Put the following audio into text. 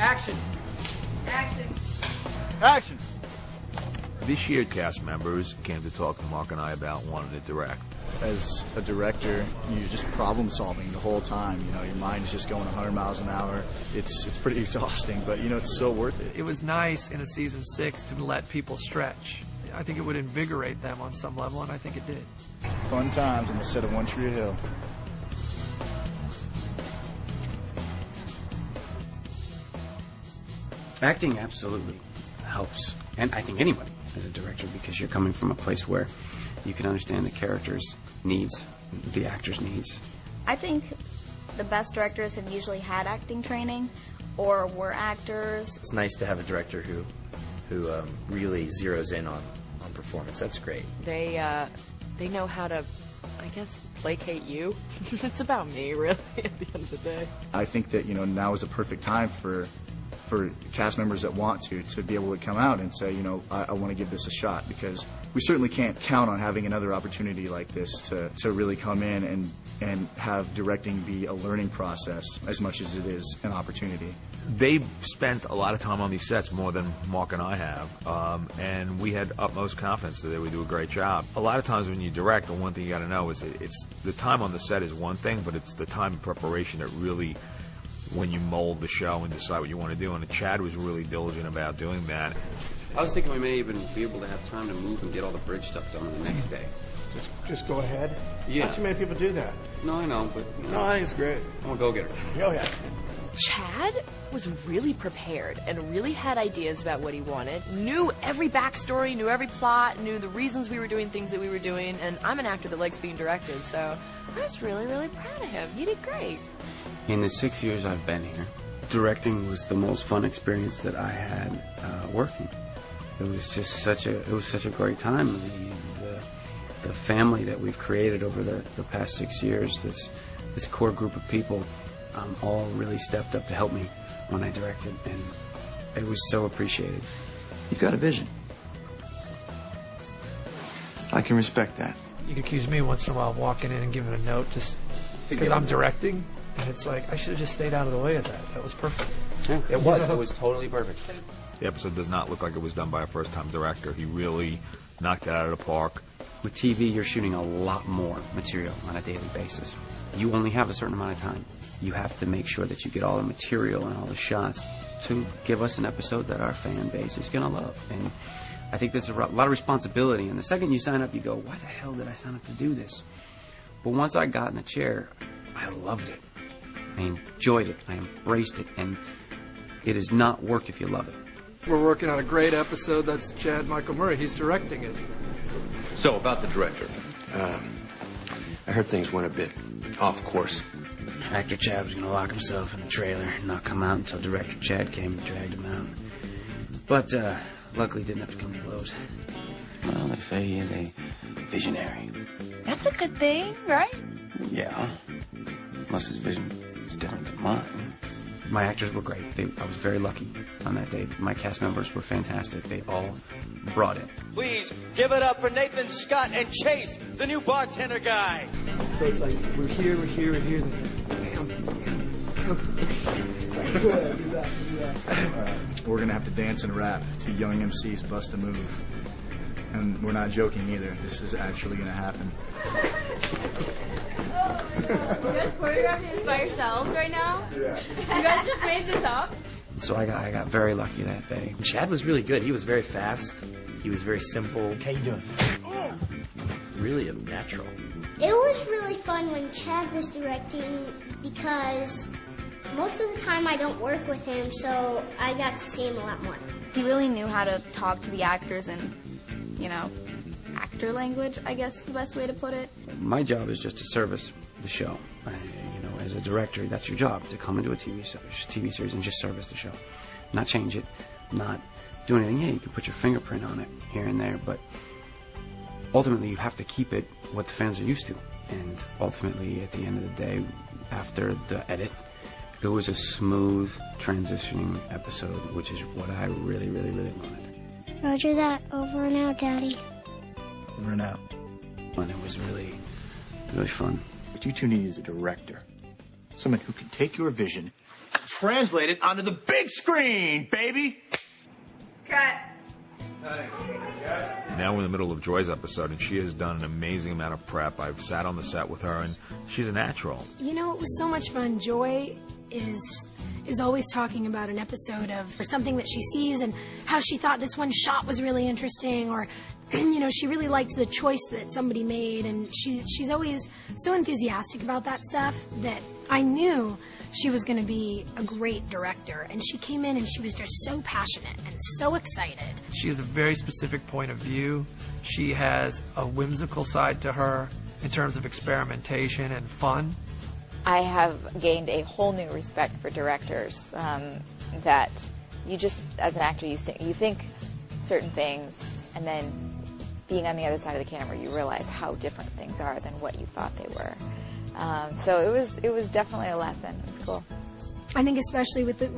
Action. Action. Action. This year, cast members came to talk to Mark and I about wanting to direct. As a director, you're just problem solving the whole time. You know, your mind is just going 100 miles an hour. It's pretty exhausting, but you know, it's so worth it. It was nice in a season 6 to let people stretch. I think it would invigorate them on some level, and I think it did. Fun times on the set of One Tree Hill. Acting absolutely helps, and I think anybody as a director, because you're coming from a place where you can understand the character's needs, the actor's needs. I think the best directors have usually had acting training or were actors. It's nice to have a director who really zeroes in on performance. That's great. They know how to, I guess, placate you. It's about me, really, at the end of the day. I think that, you know, now is a perfect time for cast members that want to be able to come out and say, you know, I want to give this a shot, because we certainly can't count on having another opportunity like this to really come in and have directing be a learning process as much as it is an opportunity. They've spent a lot of time on these sets, more than Mark and I have, and we had utmost confidence that they would do a great job. A lot of times when you direct, the one thing you got to know is it's the time on the set is one thing, but it's the time in preparation that really, when you mold the show and decide what you want to do, and Chad was really diligent about doing that. I was thinking we may even be able to have time to move and get all the bridge stuff done the next day. Just go ahead. Yeah. Not too many people do that. No, I know, but... No, I think it's great. I'm a go-getter. Oh, yeah. Chad was really prepared and really had ideas about what he wanted, knew every backstory, knew every plot, knew the reasons we were doing things that we were doing, and I'm an actor that likes being directed, so I was really, really proud of him. He did great. In the 6 years I've been here, directing was the most fun experience that I had working. It was just such a great time. The family that we've created over the past 6 years, this core group of people, all really stepped up to help me when I directed, and it was so appreciated. You've got a vision. I can respect that. You could accuse me once in a while of walking in and giving a note just because I'm directing, and it's like, I should have just stayed out of the way of that. That was perfect. Yeah, it was totally perfect. The episode does not look like it was done by a first-time director. He really knocked it out of the park. With TV, you're shooting a lot more material on a daily basis. You only have a certain amount of time. You have to make sure that you get all the material and all the shots to give us an episode that our fan base is going to love. And I think there's a lot of responsibility. And the second you sign up, you go, why the hell did I sign up to do this? But once I got in the chair, I loved it. I enjoyed it. I embraced it. And it is not work if you love it. We're working on a great episode. That's Chad Michael Murray. He's directing it. So, about the director. I heard things went a bit off course. Actor Chad was going to lock himself in the trailer and not come out until Director Chad came and dragged him out. But luckily didn't have to come to blows. Well, they say he is a visionary. That's a good thing, right? Yeah. Unless his vision is different than mine. My actors were great. I was very lucky on that day. My cast members were fantastic. They all brought it. Please give it up for Nathan Scott and Chase, the new bartender guy. So it's like, we're here. We're going to have to dance and rap to Young MC's Bust a Move. And we're not joking either. This is actually going to happen. You guys choreographing this by yourselves right now? Yeah. You guys just made this up? So I got very lucky that day. Chad was really good. He was very fast. He was very simple. How you doing? Really a natural. It was really fun when Chad was directing because most of the time I don't work with him, so I got to see him a lot more. He really knew how to talk to the actors in, actor language, I guess is the best way to put it. My job is just to service the show. As a director, that's your job, to come into a TV series and just service the show. Not change it, not do anything. Yeah, you can put your fingerprint on it here and there, but ultimately you have to keep it what the fans are used to. And ultimately, at the end of the day, after the edit, it was a smooth transitioning episode, which is what I really, really, really wanted. Roger that. Over and out, Daddy. Over and out. And it was really, really fun. What you two need is a director. Someone who can take your vision translated onto the big screen, baby. Cut. Now we're in the middle of Joy's episode, and she has done an amazing amount of prep. I've sat on the set with her, and she's a natural. You know, it was so much fun. Joy is always talking about an episode of or something that she sees and how she thought this one shot was really interesting, or you know, she really liked the choice that somebody made, and she's always so enthusiastic about that stuff that I knew she was going to be a great director. And she came in and she was just so passionate and so excited. She has a very specific point of view. She has a whimsical side to her in terms of experimentation and fun. I have gained a whole new respect for directors, that you just, as an actor, you think certain things, and then being on the other side of the camera, you realize how different things are than what you thought they were. So it was definitely a lesson. It was cool. I think especially with the